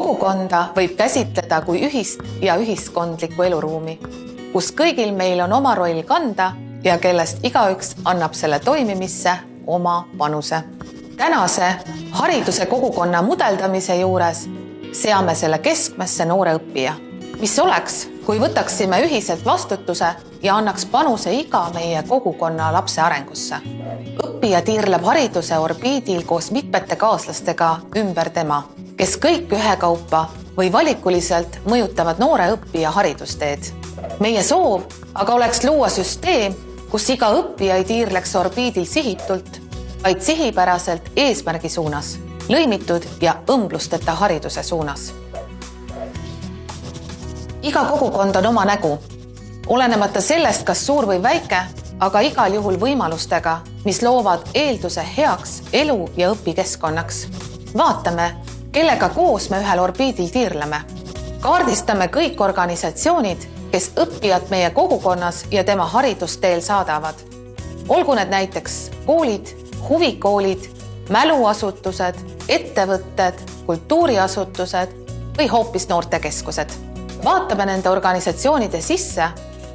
Kogukonda võib käsitleda kui ühist ja ühiskondlikku eluruumi, kus kõigil meil on oma roll kanda ja kellest igaüks annab selle toimimisse oma panuse. Tänase hariduse kogukonna mudeldamise juures seame selle keskmesse noore õppija. Mis oleks, kui võtaksime ühiselt vastutuse ja annaks panuse iga meie kogukonna lapse arengusse? Õppija tiirleb hariduse orbiidil koos mitmete kaaslastega ümber tema, kes kõik ühekaupa või valikuliselt mõjutavad noore õppija haridusteed. Meie soov aga oleks luua süsteem, kus iga õppija ei tiirleks orbiidil sihitult, vaid sihipäraselt eesmärgi suunas, lõimitud ja õmblusteta hariduse suunas. Iga kogukond on oma nägu, olenemata sellest, kas suur või väike, aga igal juhul võimalustega, mis loovad eelduse heaks elu- ja õpikeskkonnaks. Vaatame, kellega koos me ühel orbiidil tiirleme. Kaardistame kõik organisatsioonid, kes õppijad meie kogukonnas ja tema haridusteel saadavad. Olgu need näiteks koolid, huvikoolid, mäluasutused, ettevõtted, kultuuriasutused või hoopis noortekeskused. Vaatame nende organisatsioonide sisse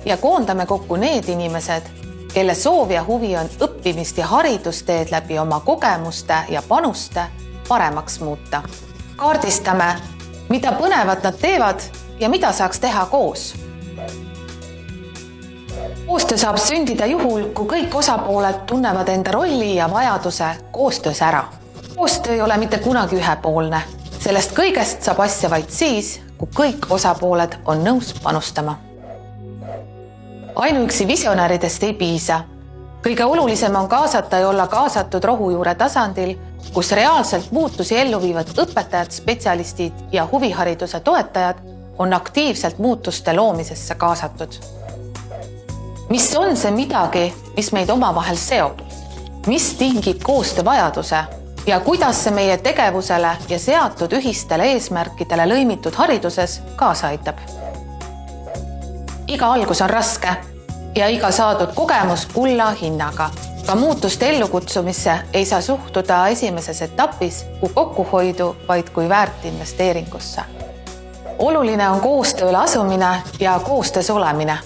ja koondame kokku need inimesed, kelle soov ja huvi on õppimist ja haridusteed läbi oma kogemuste ja panuste paremaks muuta. Kaardistame, mida põnevat nad teevad ja mida saaks teha koos. Koostöö saab sündida juhul, kui kõik osapooled tunnevad enda rolli ja vajaduse koostöös ära. Koostöö ei ole mitte kunagi ühepoolne. Sellest kõigest saab asja vaid siis, kui kõik osapooled on nõus panustama. Ainuüksi visionääridest ei piisa. Kõige olulisem on kaasata ja olla kaasatud rohujuure tasandil, kus reaalselt muutusi ellu viivad õpetajad, spetsialistid ja huvihariduse toetajad on aktiivselt muutuste loomisesse kaasatud. Mis on see midagi, mis meid omavahel seob? Mis tingib koostöö vajaduse? Ja kuidas see meie tegevusele ja seatud ühistele eesmärkidele lõimitud hariduses kaasa aitab? Iga algus on raske ja iga saadud kogemus kulla hinnaga. Ka muutuste ellukutsumisse ei saa suhtuda esimeses etapis kui kokkuhoidu, vaid kui väärt investeeringusse. Oluline on koostööle asumine ja koostöös olemine,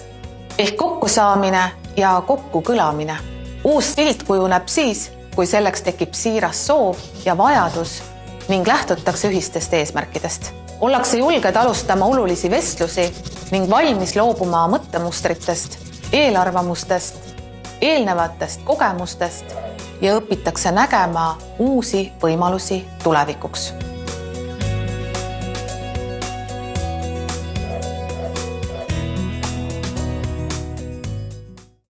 ehk kokkusaamine ja kokkukõlamine. Uus silt kujuneb siis, kui selleks tekib siiras soov ja vajadus ning lähtutakse ühistest eesmärkidest. Ollakse julged alustama olulisi vestlusi ning valmis loobuma mõttemustritest, eelarvamustest, eelnevatest kogemustest ja õpitakse nägema uusi võimalusi tulevikuks.